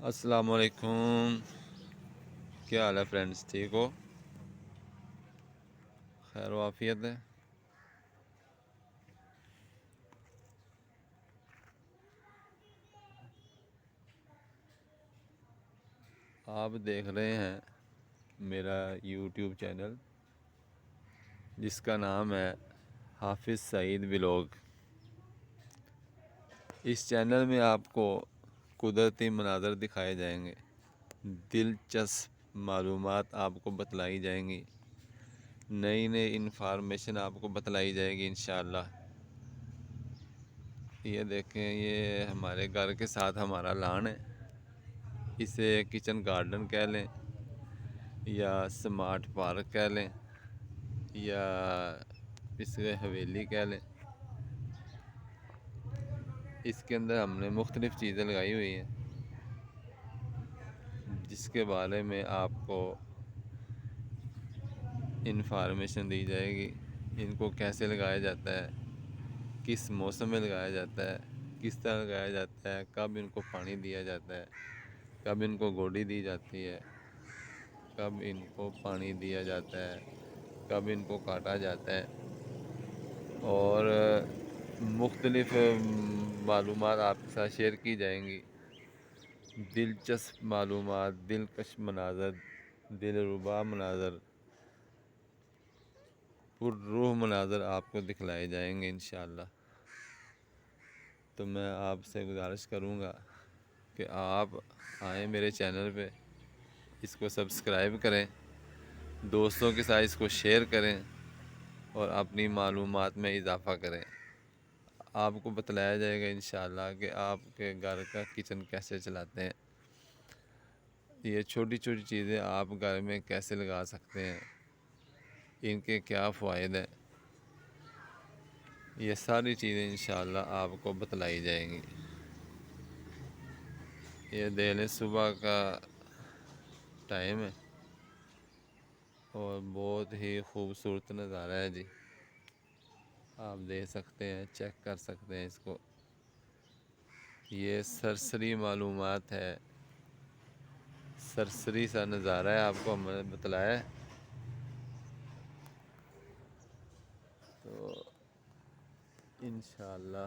السلام علیکم، کیا حال ہے فرینڈس؟ ٹھیک ہو؟ خیر و عافیت ہے؟ آپ دیکھ رہے ہیں میرا یوٹیوب چینل جس کا نام ہے حافظ سعید ولاگ۔ اس چینل میں آپ کو قدرتی مناظر دکھائے جائیں گے، دلچسپ معلومات آپ کو بتلائی جائیں گی، نئی نئی انفارمیشن آپ کو بتلائی جائے گی انشاءاللہ۔ یہ دیکھیں، یہ ہمارے گھر کے ساتھ ہمارا لان ہے، اسے کچن گارڈن کہہ لیں یا سمارٹ پارک کہہ لیں یا اسے حویلی کہہ لیں۔ اس کے اندر ہم نے مختلف چیزیں لگائی ہوئی ہیں جس کے بارے میں آپ کو انفارمیشن دی جائے گی۔ ان کو کیسے لگایا جاتا ہے، کس موسم میں لگایا جاتا ہے، کس طرح لگایا جاتا ہے، کب ان کو پانی دیا جاتا ہے، کب ان کو گوڈی دی جاتی ہے، کب ان کو پانی دیا جاتا ہے، کب ان کو کاٹا جاتا ہے، اور مختلف معلومات آپ کے ساتھ شیئر کی جائیں گی۔ دلچسپ معلومات، دلکش مناظر، دلربا مناظر، پر روح مناظر آپ کو دکھلائے جائیں گے انشاءاللہ۔ تو میں آپ سے گزارش کروں گا کہ آپ آئیں میرے چینل پہ، اس کو سبسکرائب کریں، دوستوں کے ساتھ اس کو شیئر کریں اور اپنی معلومات میں اضافہ کریں۔ آپ کو بتلایا جائے گا انشاءاللہ کہ آپ کے گھر کا کچن کیسے چلاتے ہیں، یہ چھوٹی چھوٹی چیزیں آپ گھر میں کیسے لگا سکتے ہیں، ان کے کیا فوائد ہیں، یہ ساری چیزیں انشاءاللہ آپ کو بتلائی جائیں گی۔ یہ دہلی صبح کا ٹائم ہے اور بہت ہی خوبصورت نظارہ ہے جی، آپ دیکھ سکتے ہیں، چیک کر سکتے ہیں اس کو۔ یہ سرسری معلومات ہے، سرسری سا نظارہ ہے، آپ کو ہم نے بتلایا ہے۔ تو انشاءاللہ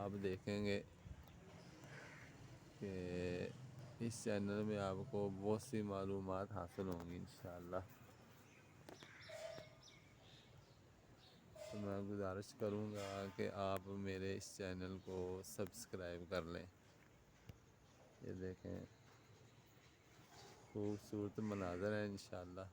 آپ دیکھیں گے کہ اس چینل میں آپ کو بہت سی معلومات حاصل ہوں گی انشاءاللہ۔ تو میں گزارش کروں گا کہ آپ میرے اس چینل کو سبسکرائب کر لیں۔ یہ دیکھیں، خوبصورت مناظر ہیں انشاءاللہ۔